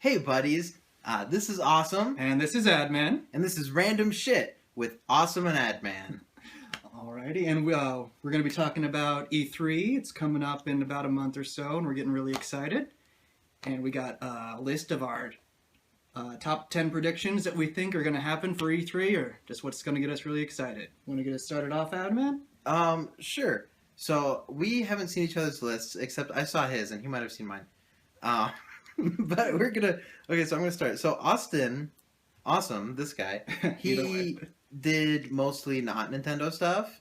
Hey buddies, this is Awesome, And this is Adman. and this is Random Shit with Awesome and Adman. Alrighty, and we're going to be talking about E3. It's coming up in about a month or so, and we're getting really excited. And we got a list of our top 10 predictions that we think are going to happen for E3, or just what's going to get us really excited. Want to get us started off, Adman? Sure. So we haven't seen each other's lists, except I saw his, and he might have seen mine. But we're gonna. Okay, so I'm gonna start. So Awesome, this guy, he did mostly not Nintendo stuff,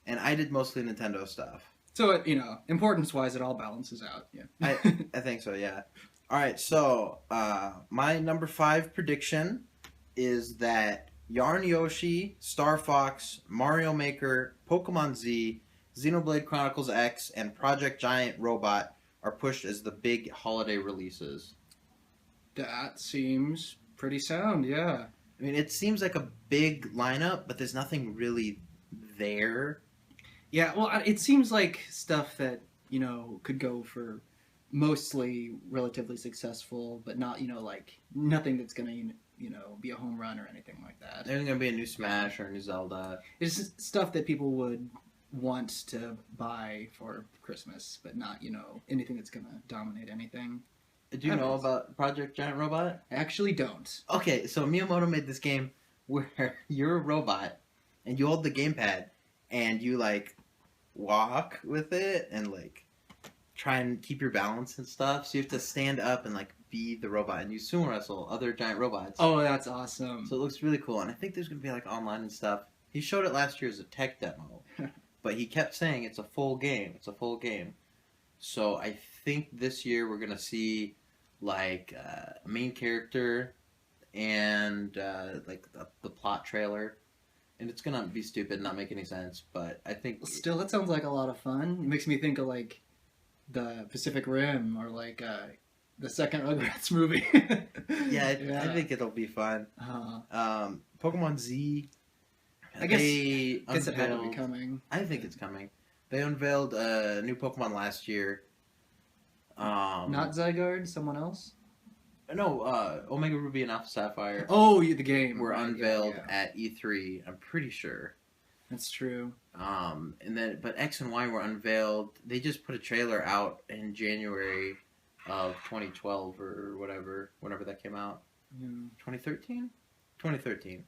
and I did mostly Nintendo stuff. So, importance-wise, it all balances out. Yeah. I think so, yeah. All right, so my number 5 prediction is that Yarn Yoshi, Star Fox, Mario Maker, Pokemon Z, Xenoblade Chronicles X, and Project Giant Robot are pushed as the big holiday releases. That seems pretty sound, yeah. I mean, it seems like a big lineup, but there's nothing really there. Yeah, well, it seems like stuff that, could go for mostly relatively successful, but not, like nothing that's going to, be a home run or anything like that. There's going to be a new Smash or a new Zelda. It's just stuff that people would want to buy for Christmas, but not, anything that's going to dominate anything. Do you know about Project Giant Robot? I actually don't. Okay, so Miyamoto made this game where you're a robot and you hold the gamepad and you like walk with it and like try and keep your balance and stuff. So you have to stand up and like be the robot and you sumo wrestle other giant robots. Oh, that's awesome. So it looks really cool, and I think there's gonna be like online and stuff. He showed it last year as a tech demo, but he kept saying it's a full game. It's a full game. So I think this year we're gonna see like a main character and like the plot trailer, and it's gonna be stupid and not make any sense. But I think still, that sounds like a lot of fun. It makes me think of like the Pacific Rim or like the second Rugrats movie. yeah, I think it'll be fun. Pokemon Z. I guess it had to be coming. I think it's coming. They unveiled a new Pokemon last year. Not Zygarde, someone else? No, Omega Ruby and Alpha Sapphire. Oh, the game were unveiled at E3. I'm pretty sure. That's true. But X and Y were unveiled. They just put a trailer out in January of 2012 or whatever, whenever that came out. 2013. 2013.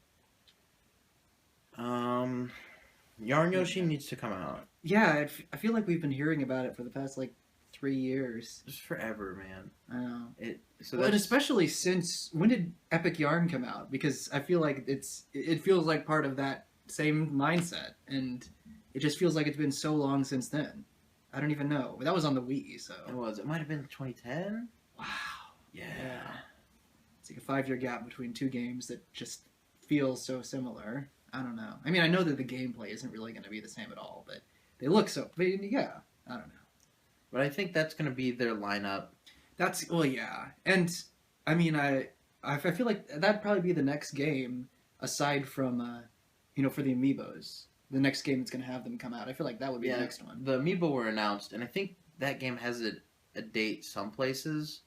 Yarn Yoshi needs to come out. Yeah, I feel like we've been hearing about it for the past like 3 years. Just forever, man. I know. And especially since when did Epic Yarn come out? Because I feel like it feels like part of that same mindset, and it just feels like it's been so long since then. I don't even know. That was on the Wii, so it was. It might have been 2010. Wow. Yeah. It's like a 5-year gap between two games that just feel so similar. I don't know. I mean, I know that the gameplay isn't really going to be the same at all, but they look so. Yeah, I don't know. But I think that's going to be their lineup. Yeah. And I mean, I feel like that'd probably be the next game aside from for the Amiibos. The next game that's going to have them come out. I feel like that would be the next one. The Amiibo were announced, and I think that game has a date some places.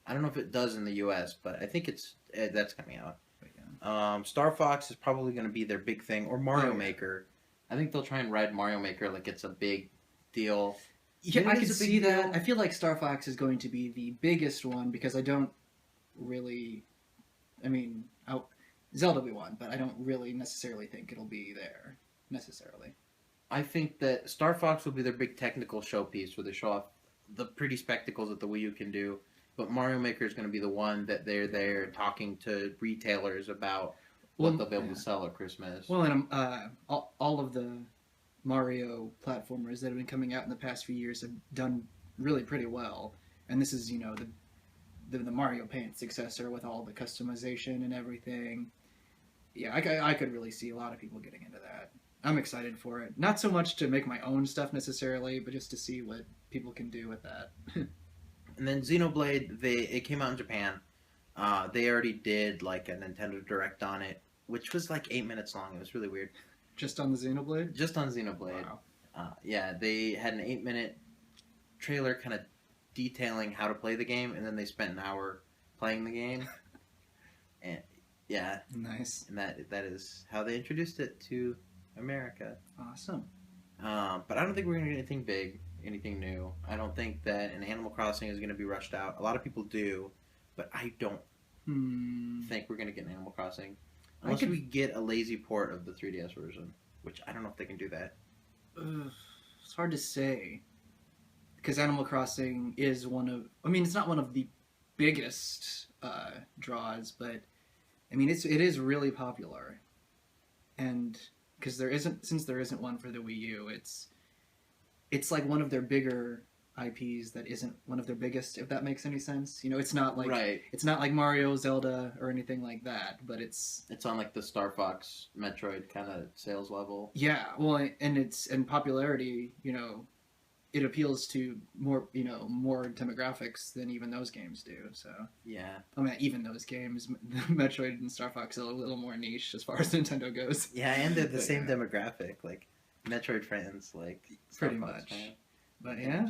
I don't know if it does in the US, but I think that's coming out. Star Fox is probably going to be their big thing, or Mario Maker. I think they'll try and ride Mario Maker like it's a big deal. Yeah, I can see that. I feel like Star Fox is going to be the biggest one because I don't really... I mean, Zelda will be one, but I don't really necessarily think it'll be there. Necessarily. I think that Star Fox will be their big technical showpiece where they show off the pretty spectacles that the Wii U can do. But Mario Maker is going to be the one that they're there talking to retailers about what they'll be able to sell at Christmas. Well, and all of the Mario platformers that have been coming out in the past few years have done really pretty well. And this is, the Mario Paint successor with all the customization and everything. Yeah, I could really see a lot of people getting into that. I'm excited for it. Not so much to make my own stuff necessarily, but just to see what people can do with that. And then Xenoblade, it came out in Japan. They already did like a Nintendo Direct on it, which was like 8 minutes long. It was really weird. Just on the Xenoblade? Just on Xenoblade. Wow. Yeah, they had an 8-minute trailer kind of detailing how to play the game, and then they spent an hour playing the game, and yeah, Nice. and that is how they introduced it to America. Awesome. But I don't think we're gonna get anything big, anything new. I don't think that an Animal Crossing is gonna be rushed out. A lot of people do, but I don't think we're gonna get an Animal Crossing unless we get a lazy port of the 3DS version, which I don't know if they can do that. It's hard to say because Animal Crossing is one of. I mean, it's not one of the biggest draws, but I mean, it is really popular, and because there isn't one for the Wii U, it's like one of their bigger IPs that isn't one of their biggest, if that makes any sense. You know, it's not like it's not like Mario, Zelda, or anything like that, but it's on like the Star Fox, Metroid kind of sales level. Yeah, well, and popularity, you know, it appeals to more demographics than even those games do. So yeah, I mean, even those games, Metroid and Star Fox, are a little more niche as far as Nintendo goes. Yeah, and they're the same demographic, like Metroid fans, like Star pretty Fox much. fans. But yeah,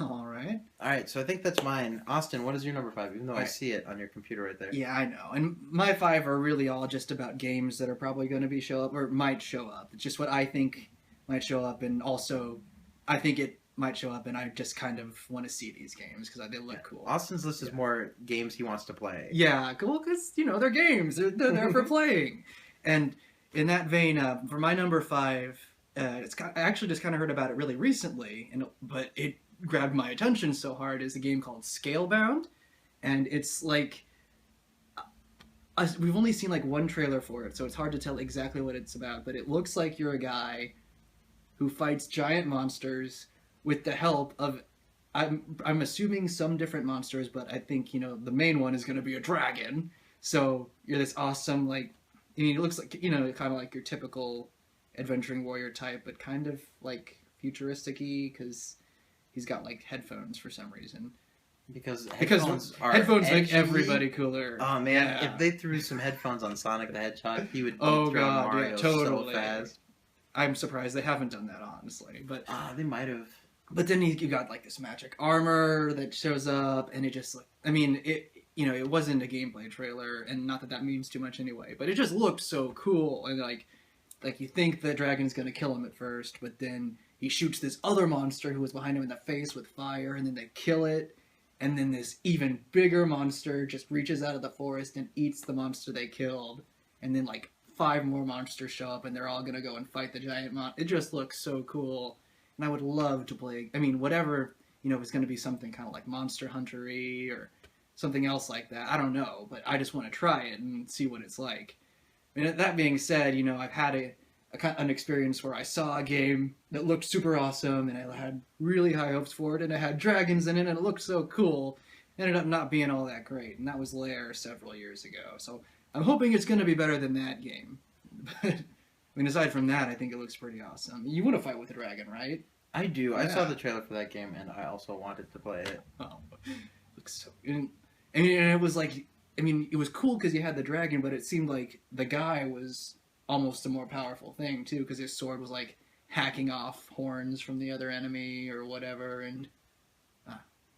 all right. So I think that's mine. Austin, what is your number 5? Even though I Right. see it on your computer right there. Yeah, I know. And my 5 are really all just about games that are probably going to show up or might show up. It's just what I think might show up, and also I think it might show up, and I just kind of want to see these games because they look cool. Austin's list is more games he wants to play. Yeah, cool, because, you know, they're games. They're there for playing. And in that vein, for my number 5, I actually just kind of heard about it really recently, but it grabbed my attention so hard, is a game called Scalebound. And it's like... we've only seen like one trailer for it, so it's hard to tell exactly what it's about, but it looks like you're a guy who fights giant monsters with the help of, I'm assuming some different monsters, but I think, you know, the main one is going to be a dragon. So you're this awesome, like, I mean, it looks like, you know, kind of like your typical adventuring warrior type, but kind of like futuristic-y, because he's got like headphones for some reason. Because headphones make everybody cooler. Oh man, Yeah. if they threw some headphones on Sonic the Hedgehog, he would Oh throw god, Mario yeah, totally. so fast. I'm surprised they haven't done that, honestly. But They might have. But then you got like this magic armor that shows up, and it just like, I mean, it wasn't a gameplay trailer, and not that means too much anyway, but it just looked so cool, and like you think the dragon's gonna kill him at first, but then he shoots this other monster who was behind him in the face with fire, and then they kill it, and then this even bigger monster just reaches out of the forest and eats the monster they killed, and then like 5 more monsters show up, and they're all gonna go and fight the giant monster. It just looks so cool. And I would love to play, I mean, whatever, you know, it's going to be something kind of like Monster Hunter-y or something else like that. I don't know, but I just want to try it and see what it's like. I mean, that being said, you know, I've had an experience where I saw a game that looked super awesome, and I had really high hopes for it, and it had dragons in it, and it looked so cool. It ended up not being all that great, and that was Lair several years ago. So I'm hoping it's going to be better than that game. But I mean, aside from that, I think it looks pretty awesome. You want to fight with a dragon, right? I do. Yeah. I saw the trailer for that game, and I also wanted to play it. Oh, looks so. And it was like, I mean, it was cool because you had the dragon, but it seemed like the guy was almost a more powerful thing too, because his sword was like hacking off horns from the other enemy or whatever. And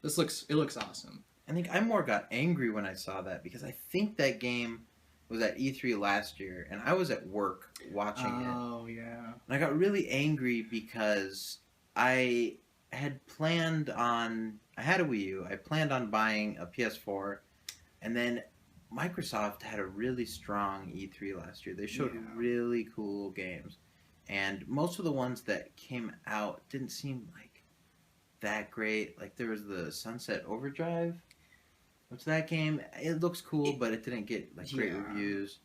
it looks awesome. I think I more got angry when I saw that because I think that game was at E3 last year, and I was at work watching it. Oh, yeah. And I got really angry because I had planned on... I had a Wii U. I planned on buying a PS4, and then Microsoft had a really strong E3 last year. They showed really cool games, and most of the ones that came out didn't seem like that great. Like, there was the Sunset Overdrive. What's that game? It looks cool, but it didn't get like great reviews.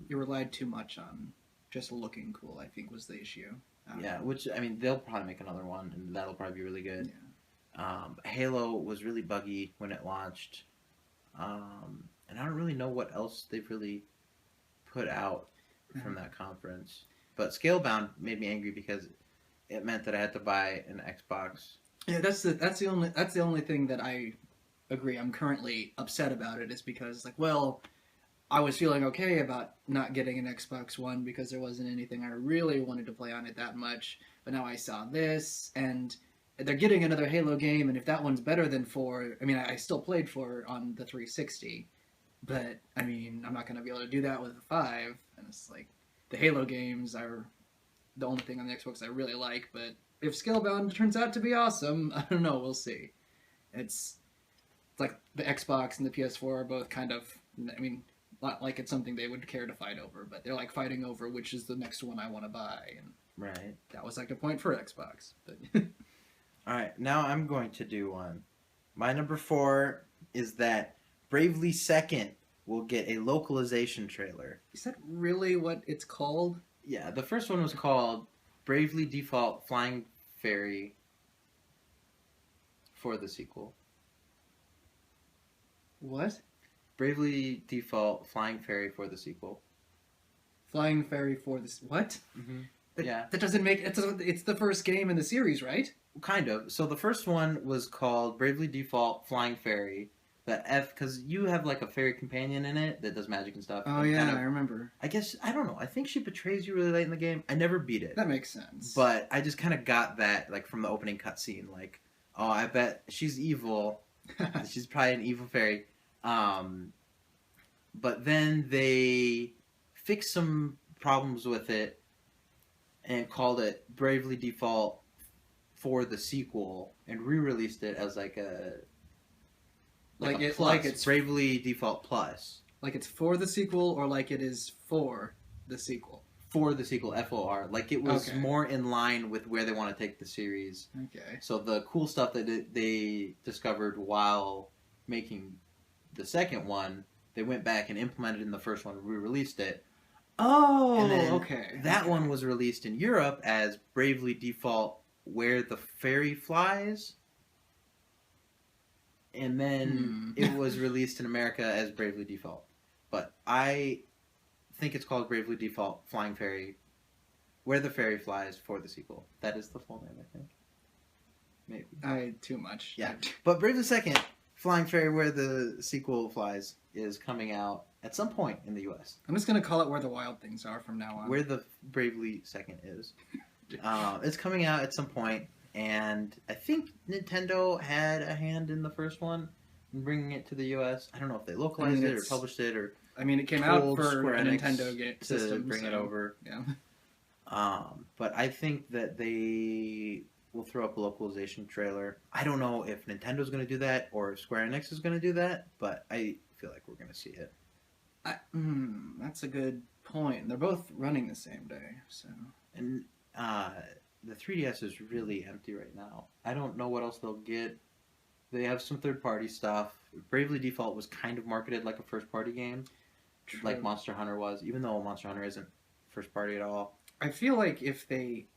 You relied too much on just looking cool, I think, was the issue. Which, I mean, they'll probably make another one, and that'll probably be really good. Yeah. Halo was really buggy when it launched. And I don't really know what else they've really put out from that conference. But Scalebound made me angry because it meant that I had to buy an Xbox. Yeah, that's the only thing that I agree. I'm currently upset about it is because, like, well, I was feeling okay about not getting an Xbox One because there wasn't anything I really wanted to play on it that much. But now I saw this, and they're getting another Halo game, and if that one's better than 4, I mean, I still played 4 on the 360, but I mean, I'm not going to be able to do that with 5, and it's like the Halo games are the only thing on the Xbox I really like, but if Scalebound turns out to be awesome, I don't know, we'll see. It's like the Xbox and the PS4 are both kind of, I mean, not like it's something they would care to fight over, but they're like fighting over which is the next one I want to buy, and Right. that was like the point for Xbox. But All right, now I'm going to do one. My number 4 is that Bravely Second will get a localization trailer. is that really what it's called? Yeah, the first one was called Bravely Default Flying Fairy for the sequel. What? Bravely Default Flying Fairy for the sequel. Flying Fairy for this? What? Mm-hmm. That, Yeah. That doesn't make it's the first game in the series, right? Kind of. So the first one was called Bravely Default Flying Fairy. The F, because you have like a fairy companion in it that does magic and stuff. Oh and yeah, kind of, I remember. I guess, I don't know. I think she betrays you really late in the game. I never beat it. That makes sense. But I just kind of got that like from the opening cutscene. Like, oh, I bet she's evil. She's probably an evil fairy. But then they fixed some problems with it and called it Bravely Default for the sequel and re-released it as like a plus, like it's Bravely Default Plus like it's for the sequel, or like it is for the sequel. for the sequel, FOR. Like it was Okay. more in line with where they want to take the series. Okay. So the cool stuff that they discovered while making the second one, they went back and implemented in the first one, re-released it. Oh, And then okay. That one was released in Europe as Bravely Default Where the Fairy Flies. And then it was released in America as Bravely Default. But I think it's called Bravely Default Flying Fairy Where the Fairy Flies for the sequel. That is the full name, I think. Maybe. Too much. Yeah. But Bravely Second Flying Fairy Where the Sequel Flies is coming out at some point in the U.S. I'm just gonna call it Where the Wild Things Are from now on. Where the Bravely Second is. It's coming out at some point, and I think Nintendo had a hand in the first one in bringing it to the U.S. I don't know if they localized it or published it or I mean, it came out told for Square a Enix Nintendo game to system. bring it over. Yeah. But I think that they will throw up a localization trailer. I don't know if Nintendo's going to do that or if Square Enix is going to do that, but I feel like we're going to see it. That's a good point. They're both running the same day, so. And the 3DS is really empty right now. I don't know what else they'll get. They have some third-party stuff. Bravely Default was kind of marketed like a first-party game, like Monster Hunter was, even though Monster Hunter isn't first-party at all. I feel like if they...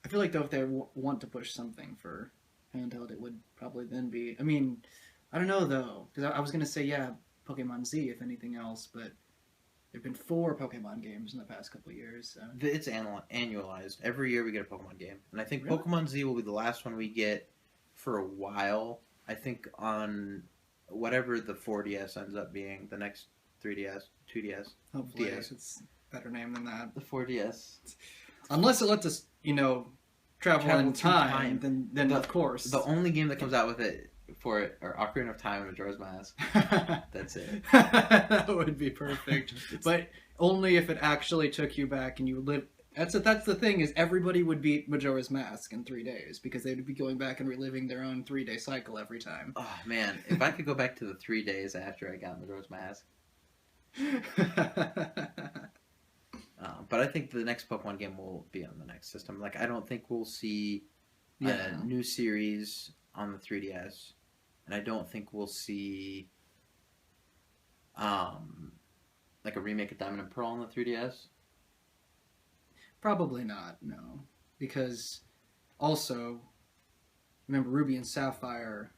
I feel like, though, if they want to push something for handheld, it would probably then be... I mean, I don't know, though, because I was going to say, yeah, Pokemon Z, if anything else, but there have been 4 Pokemon games in the past couple of years, so... It's annualized. Every year we get a Pokemon game. And I think Really? Pokemon Z will be the last one we get for a while. I think on whatever the 4DS ends up being, the next 3DS, 2DS, Hopefully DS. it's a better name than that. The 4DS. Unless it lets us, travel in through time, then of course. The only game that comes out with it for it are Ocarina of Time and Majora's Mask. That's it. That would be perfect. But only if it actually took you back and you lived... That's the thing, is everybody would beat Majora's Mask in 3 days because they'd be going back and reliving their own 3-day cycle every time. Oh, man. If I could go back to the 3 days after I got Majora's Mask. But I think the next Pokemon game will be on the next system. Like, I don't think we'll see a new series on the 3DS. And I don't think we'll see like a remake of Diamond and Pearl on the 3DS. Probably not, no. Because also, remember Ruby and Sapphire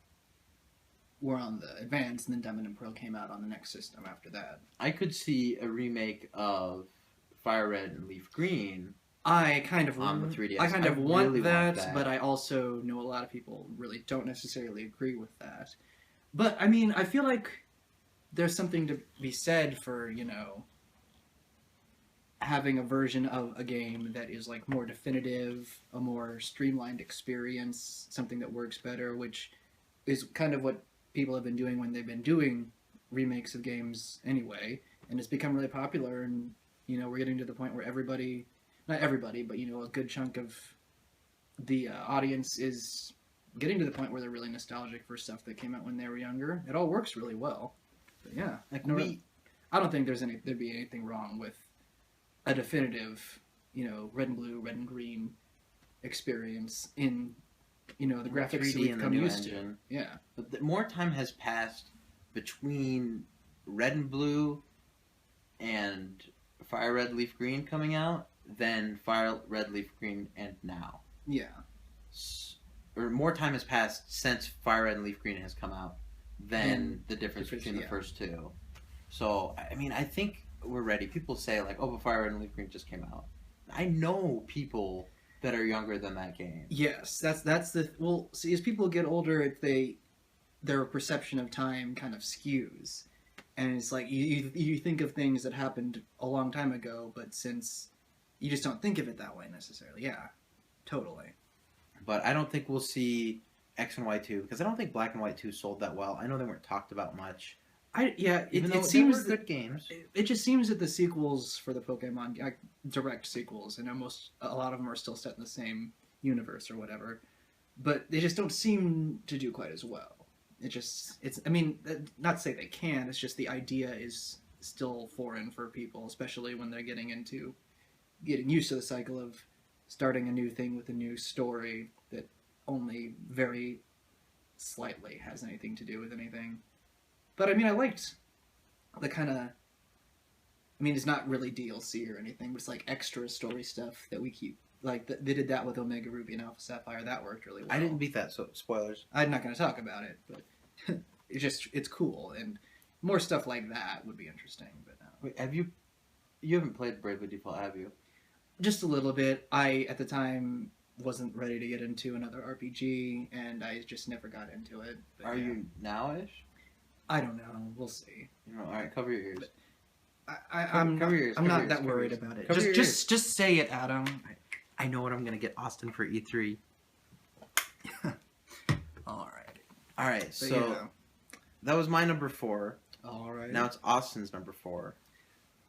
were on the Advance, and then Diamond and Pearl came out on the next system after that. I could see a remake of Fire Red and Leaf Green I kind of on the 3DS. I kind of want, really that, but I also know a lot of people really don't necessarily agree with that. But, I mean, I feel like there's something to be said for, having a version of a game that is like more definitive, a more streamlined experience, something that works better, which is kind of what people have been doing when they've been doing remakes of games anyway, and it's become really popular. And we're getting to the point where everybody, not everybody, but a good chunk of the audience is getting to the point where they're really nostalgic for stuff that came out when they were younger. It all works really well. But yeah, Like I don't think there'd be anything wrong with a definitive, red and blue, red and green experience in, the graphics 3D we've and the come new used engine. to. Yeah. But more time has passed between Red and Blue and Fire Red Leaf Green coming out than Fire Red Leaf Green and now. Yeah. Or more time has passed since Fire Red and Leaf Green has come out than the difference between the first two. So, I mean, I think we're ready. People say, like, oh, but Fire Red and Leaf Green just came out. I know people that are younger than that game. Yes, that's the... Well, see, as people get older, their perception of time kind of skews. And it's like, you think of things that happened a long time ago, but since you just don't think of it that way necessarily. Yeah, totally. But I don't think we'll see X and Y 2, because I don't think Black and White 2 sold that well. I know they weren't talked about much. It seems good games. It just seems that the sequels for the Pokemon, like direct sequels, and a lot of them are still set in the same universe or whatever, but they just don't seem to do quite as well. I mean, not to say they can. It's just the idea is still foreign for people, especially when they're getting used to the cycle of starting a new thing with a new story that only very slightly has anything to do with anything. But I mean, I liked the kind of... I mean, it's not really DLC or anything, but it's like extra story stuff that we keep... Like, they did that with Omega Ruby and Alpha Sapphire. That worked really well. I didn't beat that, so spoilers. I'm not going to talk about it, but it's cool. And more stuff like that would be interesting. But Wait, you haven't played Bravely Default, have you? Just a little bit. I, at the time, wasn't ready to get into another RPG, and I just never got into it. But, Are you now-ish? I don't know. We'll see. All right, cover your ears. I'm not that worried about it. Just say it, Adam. I know what I'm gonna get Austin for E3. All right. So that was my number 4. All right. Now it's Austin's number 4.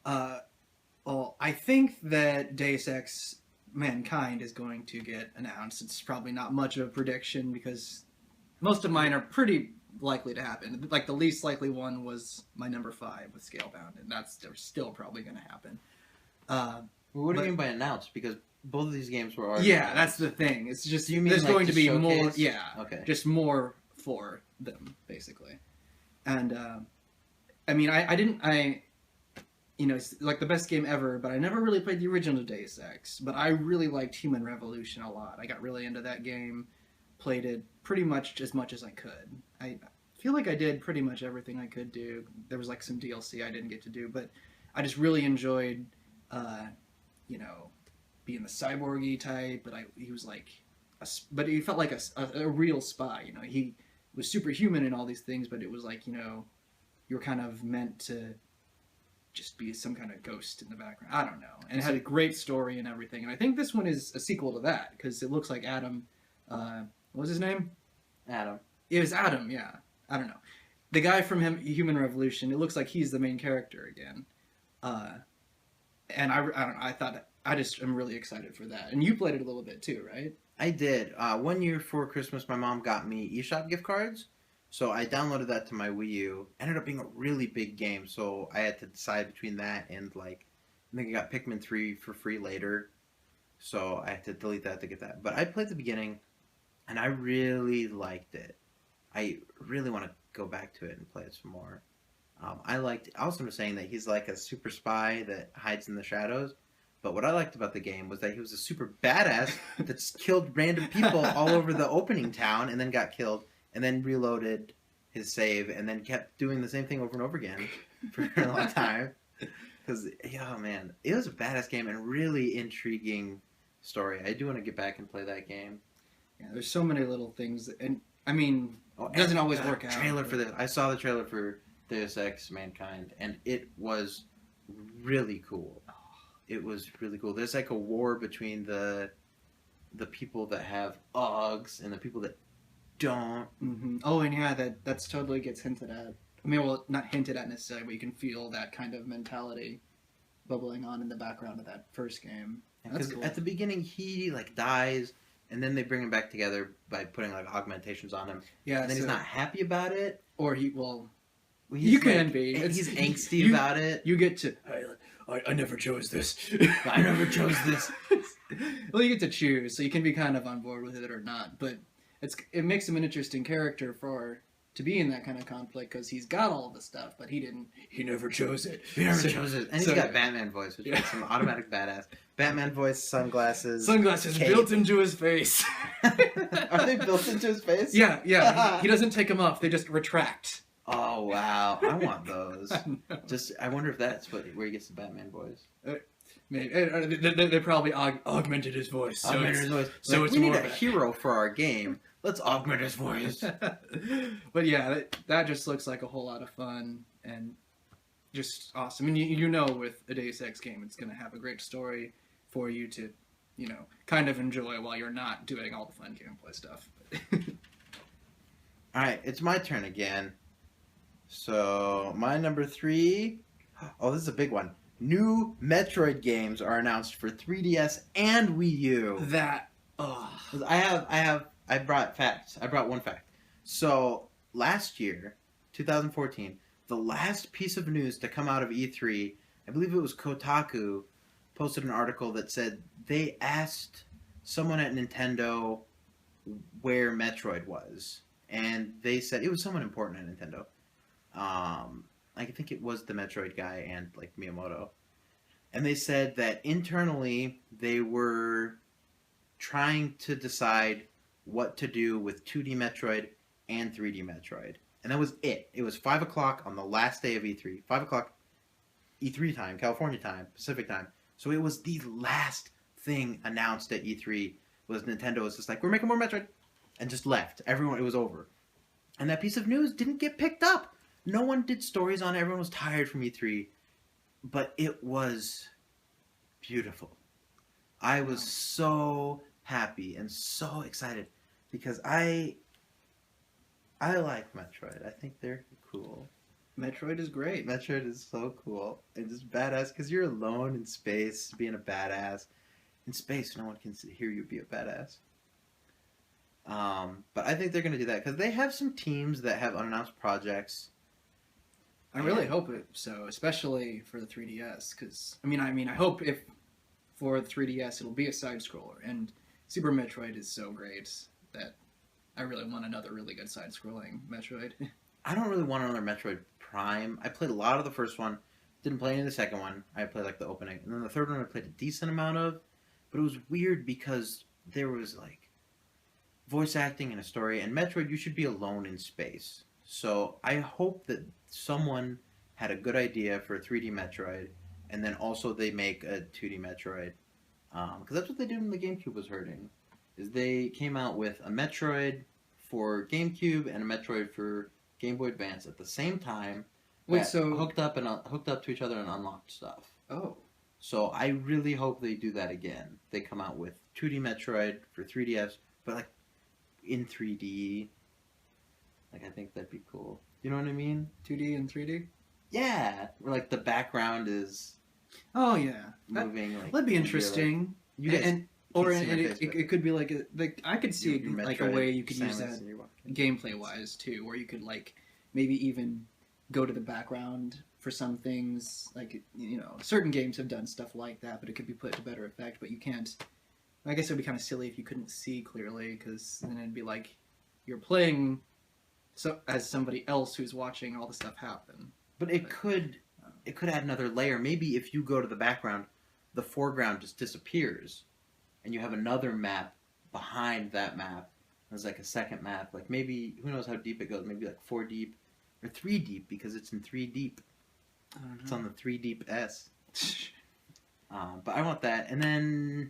Well, I think that Deus Ex Mankind is going to get announced. It's probably not much of a prediction because most of mine are pretty likely to happen. Like, the least likely one was my number 5 with Scalebound, and they're still probably going to happen. What do you mean by announced? Because both of these games were already announced. That's the thing. It's just there's going to be showcase? more. Yeah. Okay. Just more for them, basically. And I mean, it's like the best game ever, but I never really played the original Deus Ex. But I really liked Human Revolution a lot. I got really into that game, played it pretty much as I could. I feel like I did pretty much everything I could do. There was like some DLC I didn't get to do, but I just really enjoyed, being the cyborgy type. But he was like, but he felt like a real spy. He was superhuman in all these things, but it was like you were kind of meant to just be some kind of ghost in the background. I don't know. And it had a great story and everything. And I think this one is a sequel to that because it looks like Adam. What was his name? Adam. It was Adam. Yeah. I don't know. The guy from Human Revolution. It looks like he's the main character again. And I don't know. I thought I'm really excited for that. And you played it a little bit too, right? I did. 1 year for Christmas, my mom got me eShop gift cards. So I downloaded that to my Wii U. Ended up being a really big game, so I had to decide between that and I think I got Pikmin 3 for free later. So I had to delete that to get that. But I played the beginning, and I really liked it. I really want to go back to it and play it some more. Austin was saying that he's like a super spy that hides in the shadows. But what I liked about the game was that he was a super badass that killed random people all over the opening town and then got killed. And then reloaded his save, and then kept doing the same thing over and over again for a long time. Because, oh man, it was a badass game and really intriguing story. I do want to get back and play that game. Yeah, there's so many little things, and I mean, it doesn't always work out. Trailer for this. I saw the trailer for Deus Ex Mankind, and it was really cool. it was really cool. There's like a war between the people that have Uggs and the people that don't. Mm-hmm. Oh, and yeah, that's totally gets hinted at. I mean, well, not hinted at necessarily, but you can feel that kind of mentality bubbling on in the background of that first game. That's Because cool. at the beginning he like dies, and then they bring him back together by putting like augmentations on him. Yeah, And then he's not happy about it. Or he, well, He's you can like, be. He's angsty about it. You get to. I never chose this. I never chose this. Well, you get to choose, so you can be kind of on board with it or not. But it makes him an interesting character to be in that kind of conflict because he's got all the stuff, but he didn't. He never chose it. He never chose it. And he's got Batman voice, which makes him automatic badass. Batman voice, sunglasses. Sunglasses cape. built into his face. Are they built into his face? Yeah. He doesn't take them off; they just retract. Oh wow, I want those. I I wonder if that's where he gets the Batman voice. Maybe they probably augmented his voice. So Augmented his voice. So like, it's we need more a hero for our game. Let's augment his voice. But yeah, that just looks like a whole lot of fun and just awesome. And you know, with a Deus Ex game, it's going to have a great story for you to, kind of enjoy while you're not doing all the fun gameplay stuff. All right, it's my turn again. So my number 3. Oh, this is a big one. New Metroid games are announced for 3DS and Wii U. I brought facts. I brought one fact. So last year, 2014, the last piece of news to come out of E3, I believe it was Kotaku, posted an article that said they asked someone at Nintendo where Metroid was, and they said it was someone important at Nintendo. I think it was the Metroid guy and like Miyamoto. And they said that internally they were trying to decide what to do with 2D Metroid and 3D Metroid. And that was it. It was 5 o'clock on the last day of E3. 5 o'clock E3 time, California time, Pacific time. So it was the last thing announced at E3 was Nintendo was just like, we're making more Metroid. And just left. Everyone, it was over. And that piece of news didn't get picked up. No one did stories on it. Everyone was tired from E3. But it was beautiful. I was so happy and so excited because I like Metroid. I think they're cool. Metroid is great. Metroid is so cool and just badass because you're alone in space being a badass. In space, no one can hear you be a badass. But I think they're going to do that because they have some teams that have unannounced projects. I really hope it so, especially for the 3DS. Because I hope if for the 3DS it'll be a side scroller, and Super Metroid is so great that I really want another really good side scrolling Metroid. I don't really want another Metroid Prime. I played a lot of the first one, didn't play any of the second one. I played like the opening, and then the third one I played a decent amount of, but it was weird because there was like voice acting and a story. And Metroid, you should be alone in space. So I hope that someone had a good idea for a 3D Metroid, and then also they make a 2D Metroid. Because that's what they did when the GameCube was hurting. Is they came out with a Metroid for GameCube and a Metroid for Game Boy Advance at the same time. Wait, so hooked up to each other and unlocked stuff. Oh. So I really hope they do that again. They come out with 2D Metroid for 3DS, but like in 3D. Like I think that'd be cool. You know what I mean? 2D and 3D? Yeah. Where like the background is yeah. moving. That'd be interesting. It could be like I could see like a way you could use that gameplay wise too, where you could like maybe even go to the background for some things. Like certain games have done stuff like that, but it could be put to better effect. But you can't. I guess it would be kind of silly if you couldn't see clearly, because then it'd be like you're playing as somebody else who's watching all the stuff happen. But it could add another layer. Maybe if you go to the background, the foreground just disappears, and you have another map behind that map. There's like a second map. Like maybe, who knows how deep it goes? Maybe like 4 deep or 3 deep because it's in 3 deep. It's on the 3 deep S. But I want that. And then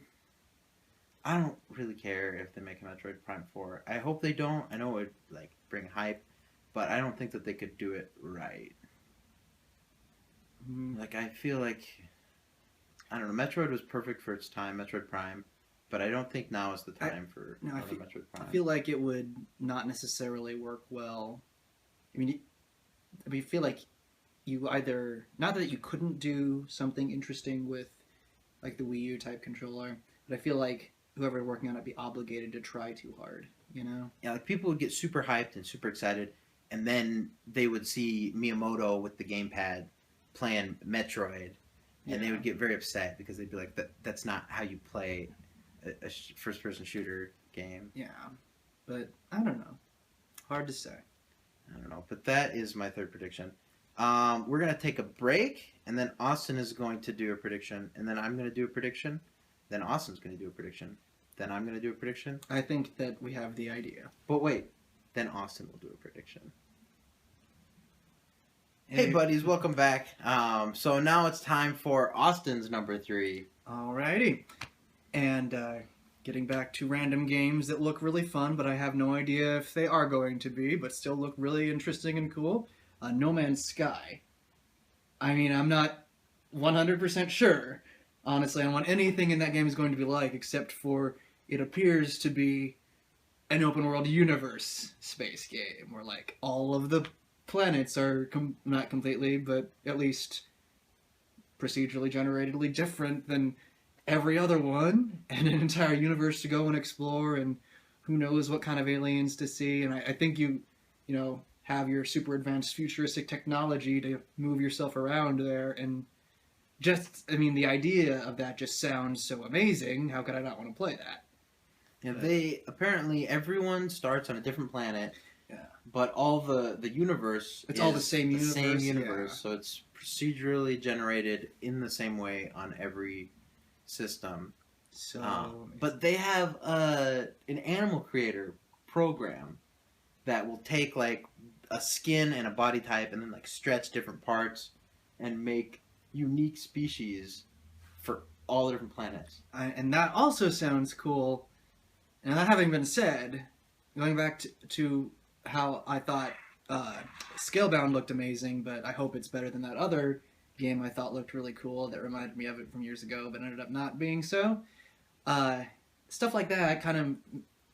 I don't really care if they make a Metroid Prime 4. I hope they don't. I know it would like bring hype, but I don't think that they could do it right. Like I feel like I don't know. Metroid was perfect for its time, Metroid Prime, but I don't think now is the time for No, another Metroid Prime. I feel like it would not necessarily work well. I mean, I feel like you either not that you couldn't do something interesting with like the Wii U type controller, but I feel like whoever working on it would be obligated to try too hard. You know? Yeah, like people would get super hyped and super excited, and then they would see Miyamoto with the gamepad playing Metroid, and they Yeah. would get very upset because they'd be like, "That's not how you play a first-person shooter game." Yeah, but I don't know. Hard to say. I don't know, but that is my third prediction. We're gonna take a break, and then Austin is going to do a prediction, and then I'm gonna do a prediction, then Austin's gonna do a prediction, then I'm gonna do a prediction. I think that we have the idea. But wait, then Austin will do a prediction. And Hey buddies, welcome back. So now it's time for Austin's number 3. Alrighty. And getting back to random games that look really fun, but I have no idea if they are going to be, but still look really interesting and cool. No Man's Sky. I mean, I'm not 100% sure, honestly, on what anything in that game is going to be like, except for it appears to be an open world universe space game where, like, all of the planets are not completely, but at least procedurally generatedly different than every other one, and an entire universe to go and explore, and who knows what kind of aliens to see. And I think you know, have your super advanced futuristic technology to move yourself around there, and just, I mean, the idea of that just sounds so amazing. How could I not want to play that? Yeah, they apparently everyone starts on a different planet. Yeah. But all the universe It's is all the same universe, universe, yeah. so it's procedurally generated in the same way on every system. So, But they have an animal creator program that will take like a skin and a body type and then like stretch different parts and make unique species for all the different planets. and that also sounds cool. And that having been said, going back to how I thought Scalebound looked amazing, but I hope it's better than that other game I thought looked really cool that reminded me of it from years ago, but ended up not being so. Stuff like that kind of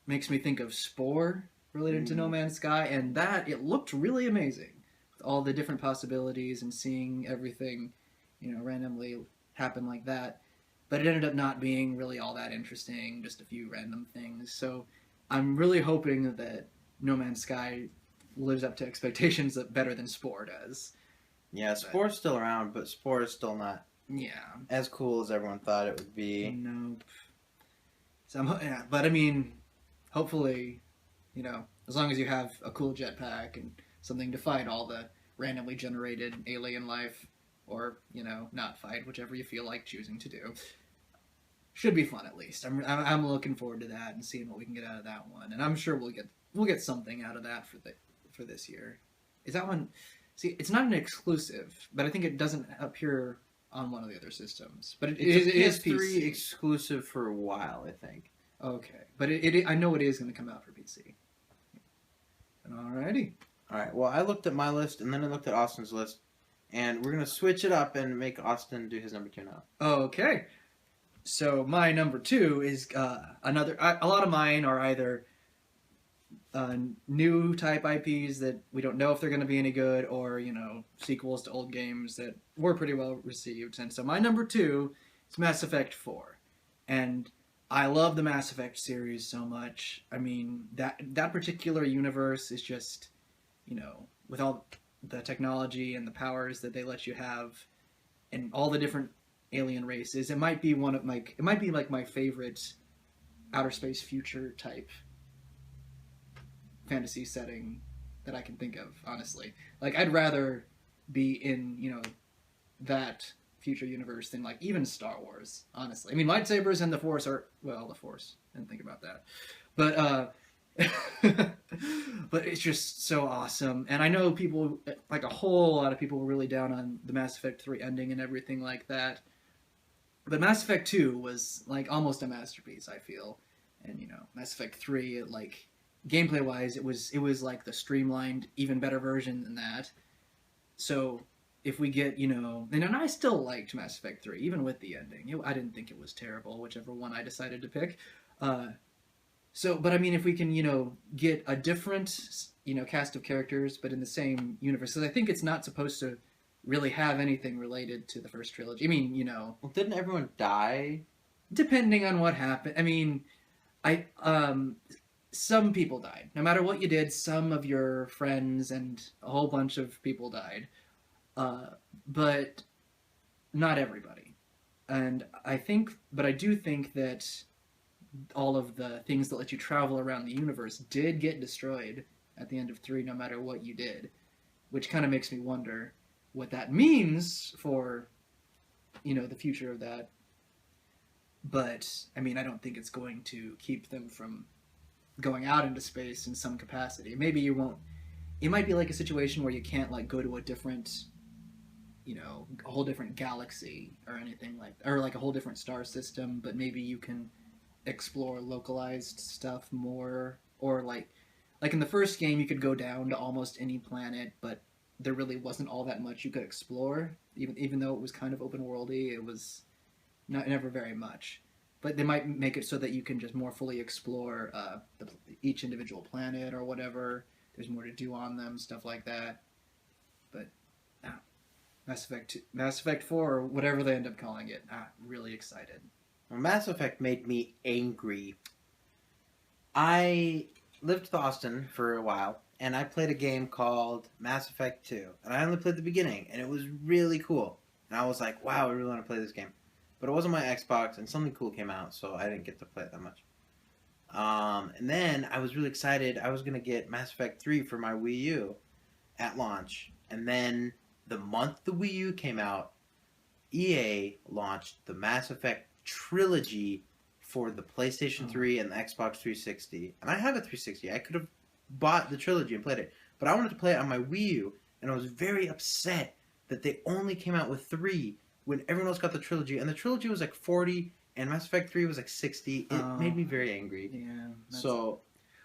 makes me think of Spore related to No Man's Sky, and that it looked really amazing with all the different possibilities and seeing everything, you know, randomly happen like that. But it ended up not being really all that interesting, just a few random things. So I'm really hoping that No Man's Sky lives up to expectations better than Spore does. Yeah, Spore's still around, but Spore is still not as cool as everyone thought it would be. Nope. So yeah, but I mean, hopefully, you know, as long as you have a cool jetpack and something to fight all the randomly generated alien life, or, you know, not fight, whichever you feel like choosing to do. Should be fun, at least. I'm looking forward to that and seeing what we can get out of that one, and I'm sure we'll get something out of that for this year. Is that one? See, it's not an exclusive, but I think it doesn't appear on one of the other systems. But it is PS3 PC exclusive for a while, I think. Okay, but I know it is going to come out for PC. Alrighty. All right. Well, I looked at my list and then I looked at Austin's list, and we're gonna switch it up and make Austin do his number 2 now. Okay. So my number 2 is another. A lot of mine are either new type IPs that we don't know if they're going to be any good, or, you know, sequels to old games that were pretty well received. And so my number 2 is Mass Effect 4, and I love the Mass Effect series so much. I mean, that particular universe is just, you know, with all the technology and the powers that they let you have, and all the different alien races, it might be like my favorite outer space future type fantasy setting that I can think of, honestly. Like, I'd rather be in, you know, that future universe than, like, even Star Wars, honestly. I mean, lightsabers and the Force are, well, the Force, I didn't think about that. But, but it's just so awesome. And I know people, like a whole lot of people were really down on the Mass Effect 3 ending and everything like that. But Mass Effect 2 was, like, almost a masterpiece, I feel. And, you know, Mass Effect 3, it, like, gameplay-wise, it was like the streamlined, even better version than that. So if we get, you know, and I still liked Mass Effect 3, even with the ending. I didn't think it was terrible, whichever one I decided to pick. Uh, but I mean, if we can, you know, get a different, you know, cast of characters, but in the same universe, because I think it's not supposed to really have anything related to the first trilogy. I mean, you know, Well, didn't everyone die? depending on what happened. I mean, I some people died. No matter what you did, some of your friends and a whole bunch of people died. Uh, but not everybody. And I do think that all of the things that let you travel around the universe did get destroyed at the end of 3, no matter what you did, which kind of makes me wonder what that means for, you know, the future of that. But I mean, I don't think it's going to keep them from going out into space in some capacity. Maybe you won't. It might be like a situation where you can't like go to a different, you know, a whole different galaxy or anything like, or like a whole different star system. But maybe you can explore localized stuff more, or like in the first game, you could go down to almost any planet, but there really wasn't all that much you could explore. Even though it was kind of open worldy, it was never very much. But they might make it so that you can just more fully explore each individual planet or whatever. There's more to do on them, stuff like that. But no, Mass Effect 4, or whatever they end up calling it. Really excited. Well, Mass Effect made me angry. I lived in Austin for a while, and I played a game called Mass Effect 2. And I only played the beginning, and it was really cool. And I was like, wow, I really want to play this game. But it wasn't my Xbox, and something cool came out, so I didn't get to play it that much. And then I was really excited. I was going to get Mass Effect 3 for my Wii U at launch. And then the month the Wii U came out, EA launched the Mass Effect trilogy for the PlayStation 3 and the Xbox 360. And I have a 360. I could have bought the trilogy and played it. But I wanted to play it on my Wii U, and I was very upset that they only came out with 3 when everyone else got the trilogy. And the trilogy was like 40, and Mass Effect 3 was like 60. It made me very angry. Yeah. So,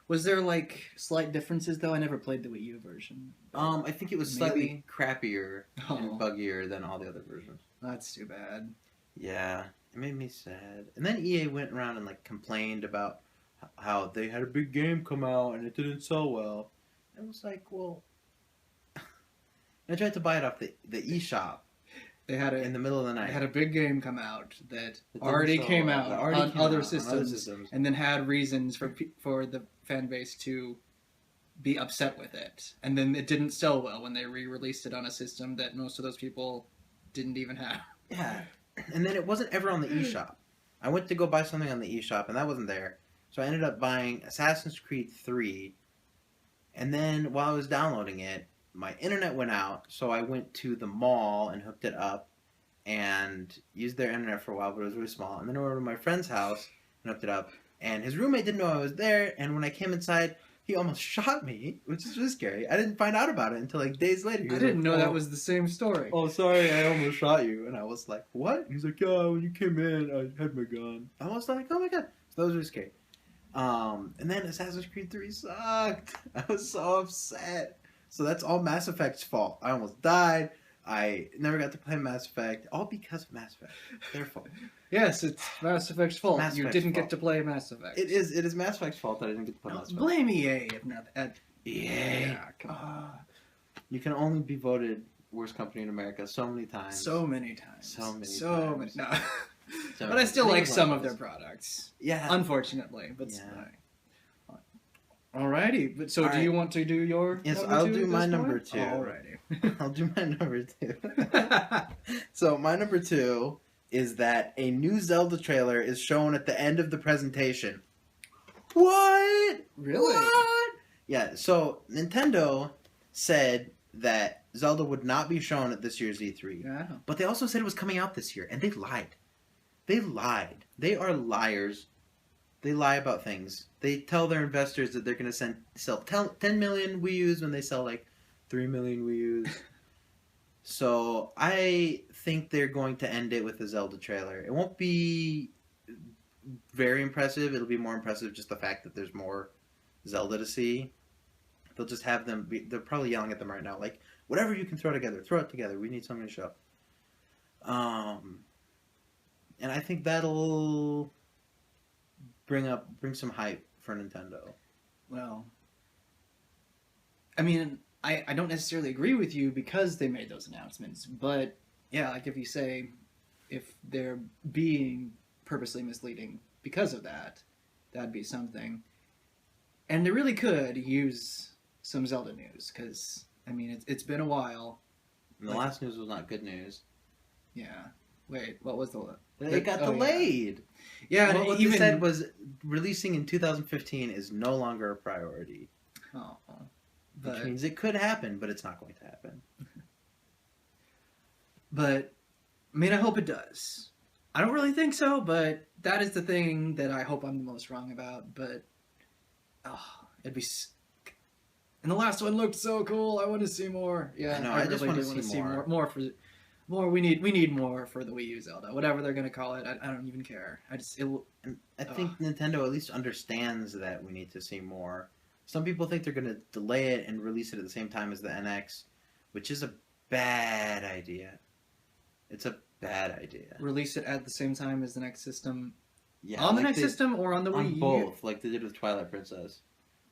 was there like slight differences though? I never played the Wii U version. I think it was slightly crappier and buggier than all the other versions. That's too bad. Yeah, it made me sad. And then EA went around and like complained about how they had a big game come out and it didn't sell well. And it was like, well, I tried to buy it off the eShop. They had in the middle of the night. They had a big game come out that already came out on other systems, and then had reasons for the fan base to be upset with it. And then it didn't sell well when they re-released it on a system that most of those people didn't even have. Yeah, and then it wasn't ever on the eShop. I went to go buy something on the eShop, and that wasn't there. So I ended up buying Assassin's Creed 3, and then while I was downloading it, my internet went out, so I went to the mall and hooked it up and used their internet for a while, but it was really small. And then I went over to my friend's house and hooked it up, and his roommate didn't know I was there, and when I came inside, he almost shot me, which is really scary. I didn't find out about it until like days later. I didn't know that was the same story. Oh, sorry, I almost shot you. And I was like, what? He's like, yeah, when you came in, I had my gun. I was like, oh my god. So that was really scary. And then Assassin's Creed 3 sucked. I was so upset. So that's all Mass Effect's fault. I almost died. I never got to play Mass Effect. All because of Mass Effect. Their fault. Yes, it's Mass Effect's fault. You didn't get to play Mass Effect. It is Mass Effect's fault that I didn't get to play Mass Effect. Blame EA if not. EA. Yeah, come on. You can only be voted worst company in America so many times. So many times. No. So but I still like some of their products. Yeah. Unfortunately. But yeah. Alrighty, but so do you want to do your? Yes, I'll do my number 2. Alrighty, I'll do my number 2. So my number 2 is that a new Zelda trailer is shown at the end of the presentation. What? Really? What? Yeah. So Nintendo said that Zelda would not be shown at this year's E3. Yeah. But they also said it was coming out this year, and they lied. They lied. They are liars. They lie about things. They tell their investors that they're going to sell 10 million Wii U's when they sell like 3 million Wii U's. So I think they're going to end it with a Zelda trailer. It won't be very impressive. It'll be more impressive just the fact that there's more Zelda to see. They'll just have them they're probably yelling at them right now like, Whatever you can throw it together. We need something to show. And I think that'll bring some hype for Nintendo. Well, I mean, I don't necessarily agree with you because they made those announcements, but yeah, like if you say if they're being purposely misleading because of that, that'd be something. And they really could use some Zelda news because I mean it's been a while. And the last news was not good news. Yeah. Wait, what was the? It got delayed. Yeah, well, and what even they said was releasing in 2015 is no longer a priority. Oh, Which means it could happen, but it's not going to happen. But I mean, I hope it does. I don't really think so, but that is the thing that I hope I'm the most wrong about. But it'd be. And the last one looked so cool. I want to see more. Yeah, I just really want to see more. More. We need more for the Wii U Zelda, whatever they're gonna call it. I don't even care. I think Nintendo at least understands that we need to see more. Some people think they're gonna delay it and release it at the same time as the NX, which is a bad idea. It's a bad idea. Release it at the same time as the next system. Yeah, on the next system or on the Wii U? On both, like they did with Twilight Princess.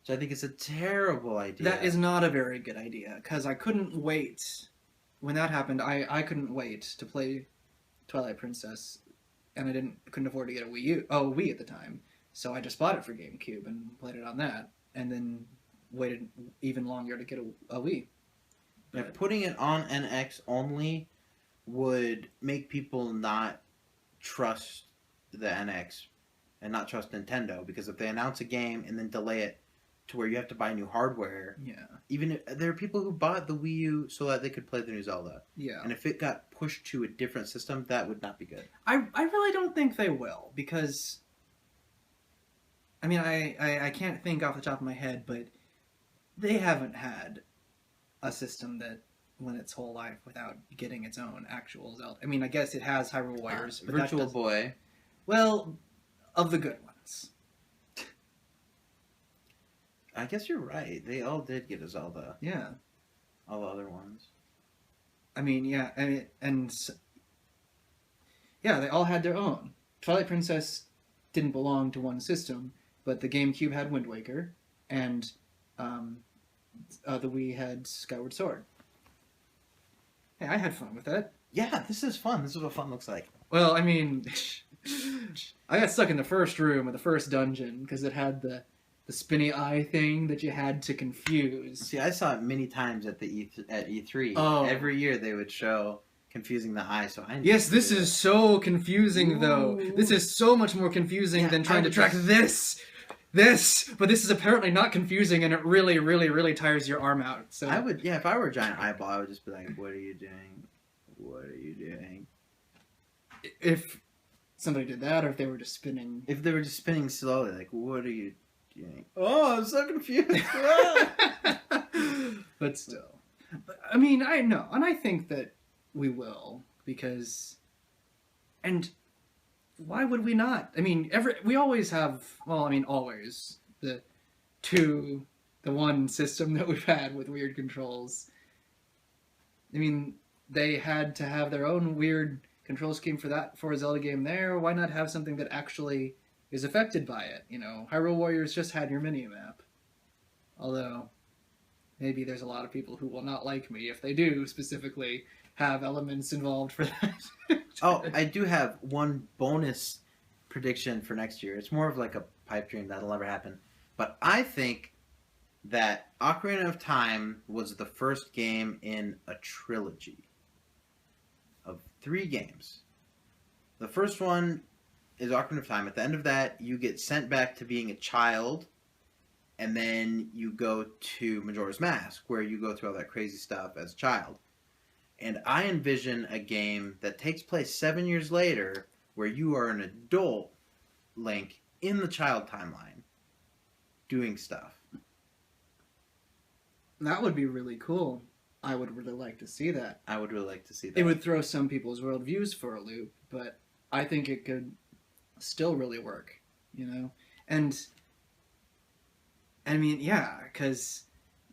So I think it's a terrible idea. That is not a very good idea because I couldn't wait. When that happened, I couldn't wait to play Twilight Princess, and I couldn't afford to get a Wii at the time. So I just bought it for GameCube and played it on that, and then waited even longer to get a Wii. Yeah, putting it on NX only would make people not trust the NX and not trust Nintendo, because if they announce a game and then delay it to where you have to buy new hardware. Yeah. Even there are people who bought the Wii U so that they could play the new Zelda. Yeah. And if it got pushed to a different system, that would not be good. I really don't think they will, because I mean I can't think off the top of my head, but they haven't had a system that went its whole life without getting its own actual Zelda. I mean, I guess it has Hyrule Warriors, but Virtual Boy. Well, of the good ones. I guess you're right. They all did get a Zelda. Yeah. All the other ones. I mean, yeah, and yeah, they all had their own. Twilight Princess didn't belong to one system, but the GameCube had Wind Waker, and the Wii had Skyward Sword. Hey, I had fun with that. Yeah, this is fun. This is what fun looks like. Well, I mean, I got stuck in the first room of the first dungeon because it had the spinny eye thing that you had to confuse. See, I saw it many times at E3. Oh. Every year they would show confusing the eye, so I Yes, this is so confusing, though. This is so much more confusing than trying to track this, but this is apparently not confusing, and it really, really, really tires your arm out. So I would, if I were a giant eyeball, I would just be like, "What are you doing? What are you doing?" If somebody did that, or if they were just spinning. If they were just spinning slowly, like, "What are you doing?" Oh, I'm so confused. But still, I mean, I know, and I think that we will, because, and why would we not? I mean, we always have, well, I mean, always, the one system that we've had with weird controls. I mean, they had to have their own weird control scheme for a Zelda game there. Why not have something that actually is affected by it? You know, Hyrule Warriors just had your mini-map. Although, maybe there's a lot of people who will not like me if they do specifically have elements involved for that. Oh, I do have one bonus prediction for next year. It's more of like a pipe dream that'll never happen. But I think that Ocarina of Time was the first game in a trilogy of 3 games. The first one is Ocarina of Time. At the end of that, you get sent back to being a child, and then you go to Majora's Mask, where you go through all that crazy stuff as a child. And I envision a game that takes place 7 years later, where you are an adult Link in the child timeline, doing stuff. That would be really cool. I would really like to see that. I would really like to see that. It would throw some people's worldviews for a loop, but I think it could still really work, you know? And, I mean, yeah, because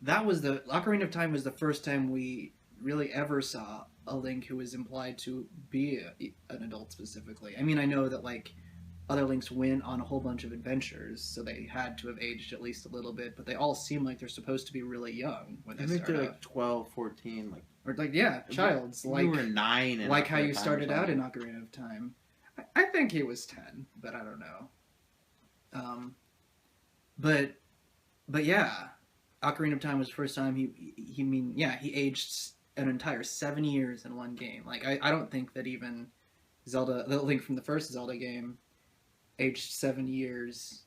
that was the Ocarina of Time was the first time we really ever saw a Link who was implied to be an adult specifically. I mean, I know that like other Links went on a whole bunch of adventures, so they had to have aged at least a little bit, but they all seem like they're supposed to be really young when I they think start they're out. like 12, 14, like Or like, yeah, childs. we Like, were 9 in like how Ocarina you of Time or started out in something. Ocarina of Time. I think he was 10, but I don't know. Um, but but yeah, Ocarina of Time was the first time he aged an entire 7 years in one game. Like I don't think that even Zelda, the Link from the first Zelda game, aged 7 years,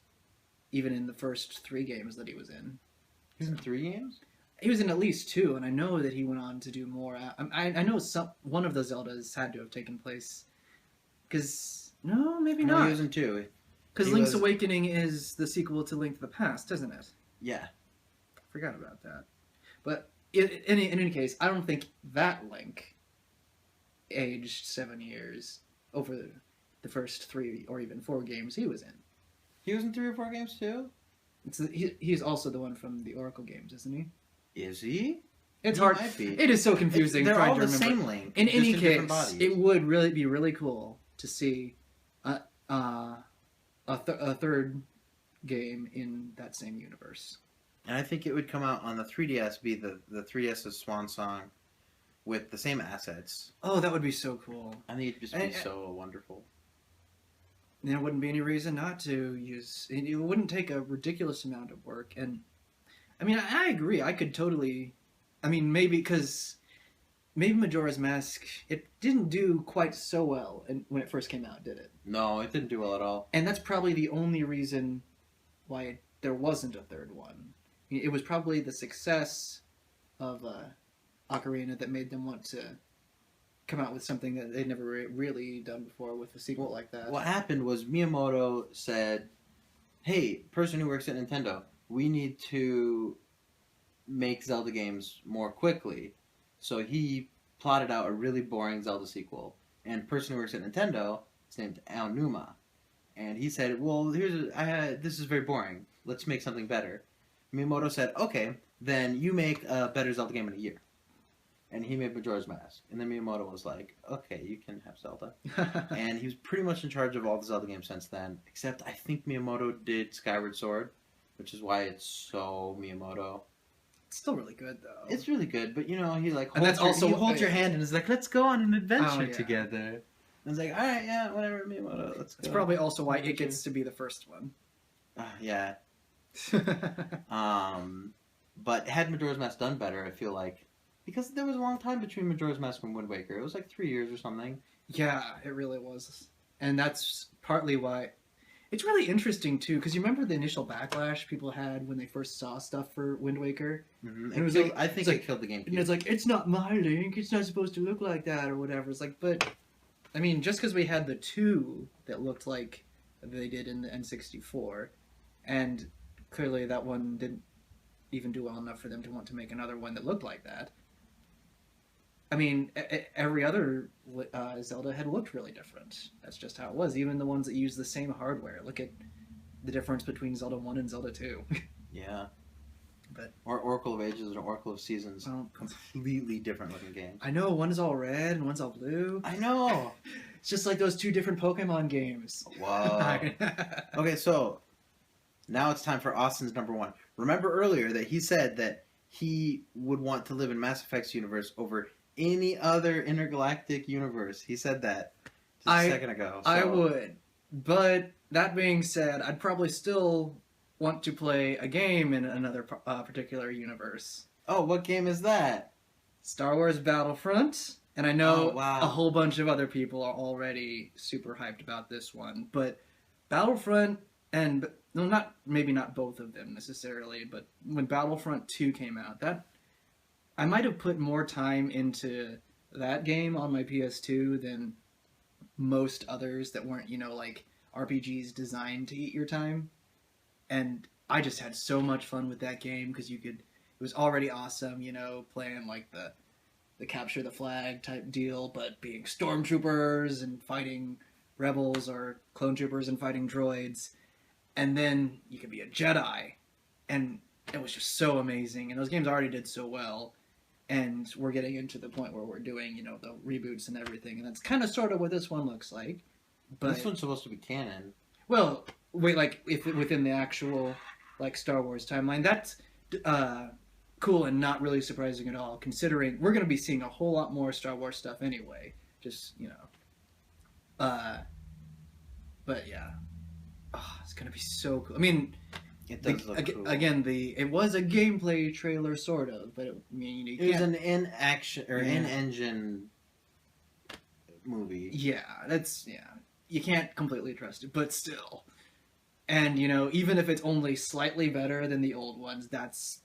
even in the first three games that he was in. He's in 3 games? He was in at least two, and I know that he went on to do more. I know one of the Zeldas had to have taken place, because no, maybe No, not. he was in 2. Because he Link's was- Awakening is the sequel to Link to the Past, isn't it? Yeah. Forgot about that. But in any case, I don't think that Link aged 7 years over the first 3 or even 4 games he was in. He was in 3 or 4 games too? He's also the one from the Oracle games, isn't he? Is he? It's He hard. might be. It is so confusing They're trying all to the remember. same Link. In just any different case, bodies. it would really be really cool to see a third game in that same universe. And I think it would come out on the 3DS, be the 3DS's swan song with the same assets. Oh, that would be so cool. I think it'd just be so wonderful. There wouldn't be any reason not to use. It wouldn't take a ridiculous amount of work, and I mean, I agree. I could totally. I mean, maybe because maybe Majora's Mask it didn't do quite so well when it first came out, did it? No, it didn't do well at all. And that's probably the only reason why there wasn't a third one. It was probably the success of Ocarina that made them want to come out with something that they'd never really done before with a sequel like that. What happened was Miyamoto said, "Hey, person who works at Nintendo, we need to make Zelda games more quickly." So he plotted out a really boring Zelda sequel. And person who works at Nintendo is named Aonuma. And he said, "Well, this is very boring. Let's make something better." Miyamoto said, "Okay, then you make a better Zelda game in a year." And he made Majora's Mask. And then Miyamoto was like, "Okay, you can have Zelda." And he was pretty much in charge of all the Zelda games since then. Except I think Miyamoto did Skyward Sword, which is why it's so Miyamoto. It's still really good though. It's really good, but you know, he like And holds, that's also he holds your hand and is like, "Let's go on an adventure yeah. together." And it's like, "All right, yeah, whatever, Miyamoto, let's go." It's probably also why it gets to be the first one. Yeah. But had Majora's Mask done better, I feel like, because there was a long time between Majora's Mask and Wind Waker. It was like 3 years or something. Yeah, it really was. And that's partly why it's really interesting too, because you remember the initial backlash people had when they first saw stuff for Wind Waker? Mm-hmm. And it was like, I think it killed the game. and it's like, it's not my Link, it's not supposed to look like that or whatever. It's like, but I mean, just because we had the 2 that looked like they did in the N64, and clearly that one didn't even do well enough for them to want to make another one that looked like that. I mean, every other Zelda had looked really different. That's just how it was. Even the ones that use the same hardware. Look at the difference between Zelda 1 and Zelda 2. Yeah. But or Oracle of Ages and Oracle of Seasons. Well, completely different looking games. I know one is all red and one's all blue. I know. It's just like those 2 different Pokemon games. Wow. Okay, so now it's time for Austin's number 1. Remember earlier that he said that he would want to live in Mass Effect's universe over any other intergalactic universe. He said that just a second ago. So. I would. But that being said, I'd probably still want to play a game in another particular universe. Oh, what game is that? Star Wars Battlefront. And I know wow. a whole bunch of other people are already super hyped about this one. But Battlefront and... No, maybe not both of them necessarily, but when Battlefront 2 came out, that I might have put more time into that game on my PS2 than most others that weren't, like RPGs designed to eat your time. And I just had so much fun with that game because it was already awesome, playing like the capture the flag type deal, but being stormtroopers and fighting rebels or clone troopers and fighting droids. And then you could be a Jedi. And it was just so amazing, and those games already did so well. And we're getting into the point where we're doing, the reboots and everything, and that's kind of sort of what this one looks like. But This one's supposed to be canon. well, wait, like if within the actual like Star Wars timeline, that's cool and not really surprising at all, considering we're going to be seeing a whole lot more Star Wars stuff anyway. Just uh, but yeah, it's going to be so cool. I mean, It does look cool. again, it was a gameplay trailer, sort of, but it was an in-action or in-engine movie. Yeah, you can't completely trust it, but still. And, even if it's only slightly better than the old ones, that's,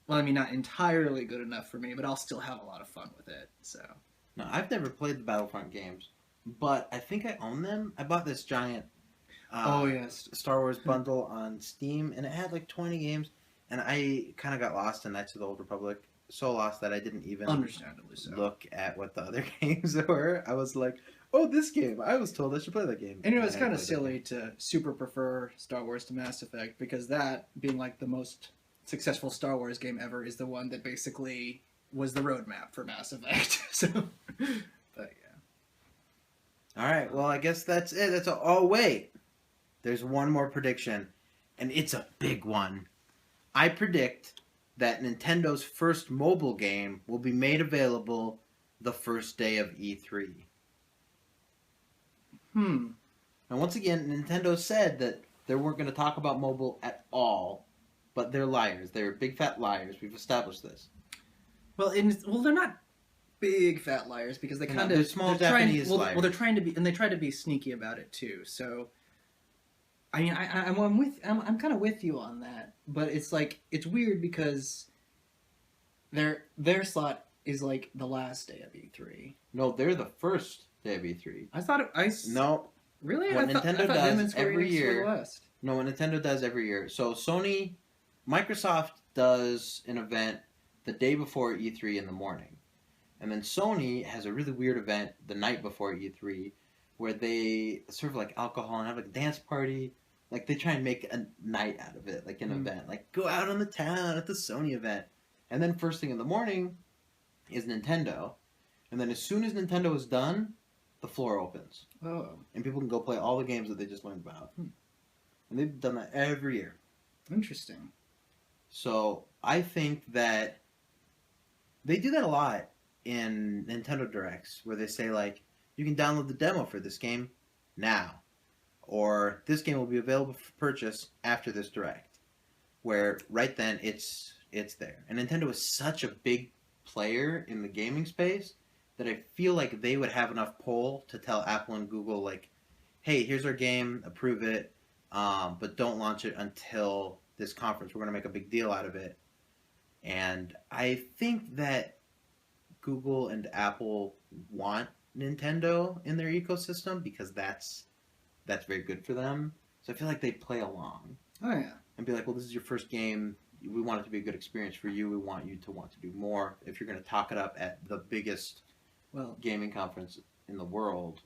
well, I mean, not entirely good enough for me, but I'll still have a lot of fun with it, so. No, I've never played the Battlefront games, but I think I own them. I bought this giant yes, Star Wars bundle on Steam, and it had like 20 games, and I kind of got lost in Knights of the Old Republic. So lost that I didn't even understandably so look at what the other games were. I was like, oh, this game. I was told I should play that game. And it's kind of silly to super prefer Star Wars to Mass Effect, because that, being like the most successful Star Wars game ever, is the one that basically was the roadmap for Mass Effect. So, but yeah. All right, well, I guess that's it. That's all. Oh, wait. There's one more prediction, and it's a big one. I predict that Nintendo's first mobile game will be made available the first day of E3. And once again, Nintendo said that they weren't going to talk about mobile at all, but they're liars. They're big fat liars. We've established this. Well, they're not big fat liars, because they kind of small Japanese liars. Well, they're trying to be, and they try to be sneaky about it too. So, I mean, I'm kind of with you on that, but it's like it's weird because their slot is like the last day of E3. No, they're the first day of E3. I thought No. Really? What Nintendo does every year. West. No, what Nintendo does every year. So Microsoft does an event the day before E3 in the morning. And then Sony has a really weird event the night before E3 where they serve like alcohol and have like a dance party. Like they try and make a night out of it, like an event. Like go out on the town at the Sony event. And then first thing in the morning is Nintendo. And then as soon as Nintendo is done, the floor opens. Oh. And people can go play all the games that they just learned about. And they've done that every year. Interesting. So I think that they do that a lot in Nintendo Directs, where they say, like, you can download the demo for this game now. Or this game will be available for purchase after this Direct. Where right then it's there. And Nintendo is such a big player in the gaming space that I feel like they would have enough pull to tell Apple and Google, like, hey, here's our game, approve it, but don't launch it until this conference. We're going to make a big deal out of it. And I think that Google and Apple want Nintendo in their ecosystem because that's very good for them. So I feel like they play along. Oh, yeah. And be like, well, this is your first game. We want it to be a good experience for you. We want you to want to do more. If you're going to talk it up at the biggest gaming conference in the world.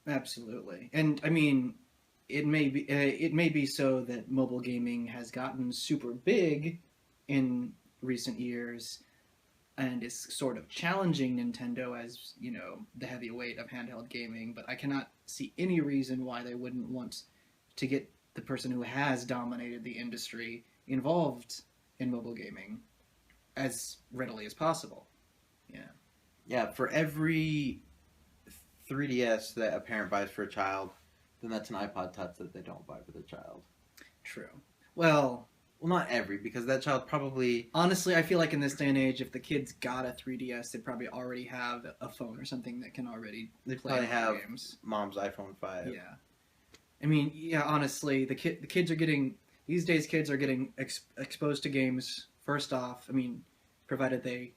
Absolutely. And I mean, it may be so that mobile gaming has gotten super big in recent years and is sort of challenging Nintendo as, the heavyweight of handheld gaming, but I cannot see any reason why they wouldn't want to get the person who has dominated the industry involved in mobile gaming as readily as possible. Yeah. Yeah, for every 3DS that a parent buys for a child, then that's an iPod Touch that they don't buy for their child. True. Well, not every, because that child probably... Honestly, I feel like in this day and age, if the kids got a 3DS, they'd probably already have a phone or something that can already play games. Mom's iPhone 5. Yeah. I mean, yeah, honestly, kids are getting... These days, kids are getting exposed to games, first off, I mean, provided they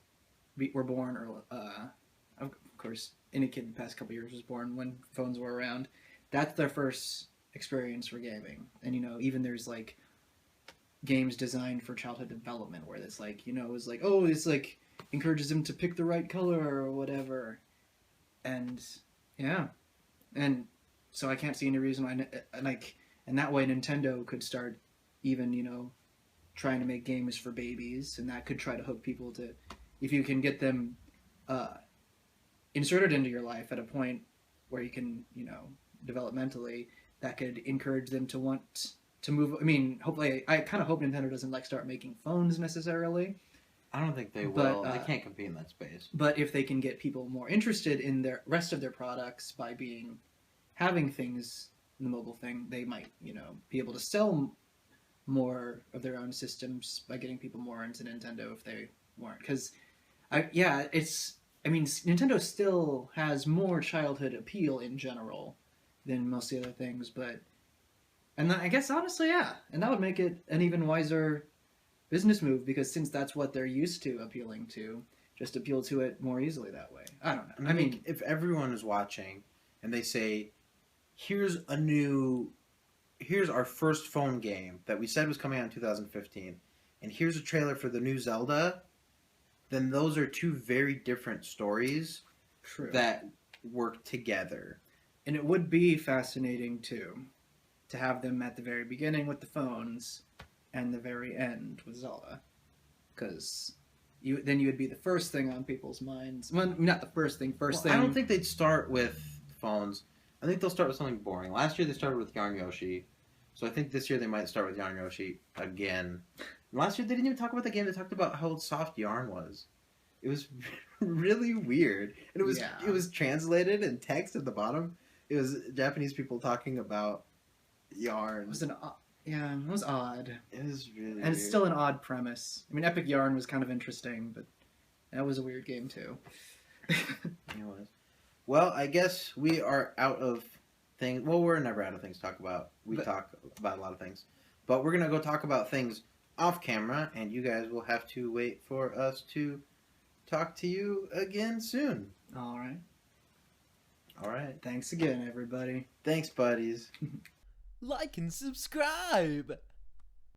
were born, or of course, any kid the past couple years was born when phones were around. That's their first experience for gaming. And, even there's, like, games designed for childhood development where it's like, it's like, oh, it's like, encourages them to pick the right color or whatever. And, yeah. And so I can't see any reason why, and that way Nintendo could start even, trying to make games for babies, and that could try to hook people to, if you can get them inserted into your life at a point where you can, developmentally, that could encourage them to want to move. I mean, hopefully, I kind of hope Nintendo doesn't start making phones necessarily. I don't think they will. They can't compete in that space. But if they can get people more interested in the rest of their products by having things in the mobile thing, they might, be able to sell more of their own systems by getting people more into Nintendo if they weren't. Because, Nintendo still has more childhood appeal in general than most of the other things, and I guess honestly, yeah, and that would make it an even wiser business move, because since that's what they're used to appealing to, just appeal to it more easily that way. I don't know. I mean, if everyone is watching and they say, here's our first phone game that we said was coming out in 2015, and here's a trailer for the new Zelda, then those are two very different stories. True. That work together. And it would be fascinating, too, to have them at the very beginning with the phones and the very end with Zelda. Because then you would be the first thing on people's minds. Well, not the first thing, thing. I don't think they'd start with phones. I think they'll start with something boring. Last year they started with Yarn Yoshi. So I think this year they might start with Yarn Yoshi again. And last year they didn't even talk about the game. They talked about how soft yarn was. It was really weird. And it was translated in text at the bottom. It was Japanese people talking about yarn. It was it was odd. It was really weird. It's still an odd premise. I mean, Epic Yarn was kind of interesting, but that was a weird game, too. It was. Well, I guess we are out of things. Well, we're never out of things to talk about. We talk about a lot of things. But we're going to go talk about things off camera, and you guys will have to wait for us to talk to you again soon. All right. All right. Thanks again, everybody. Thanks, buddies. Like and subscribe.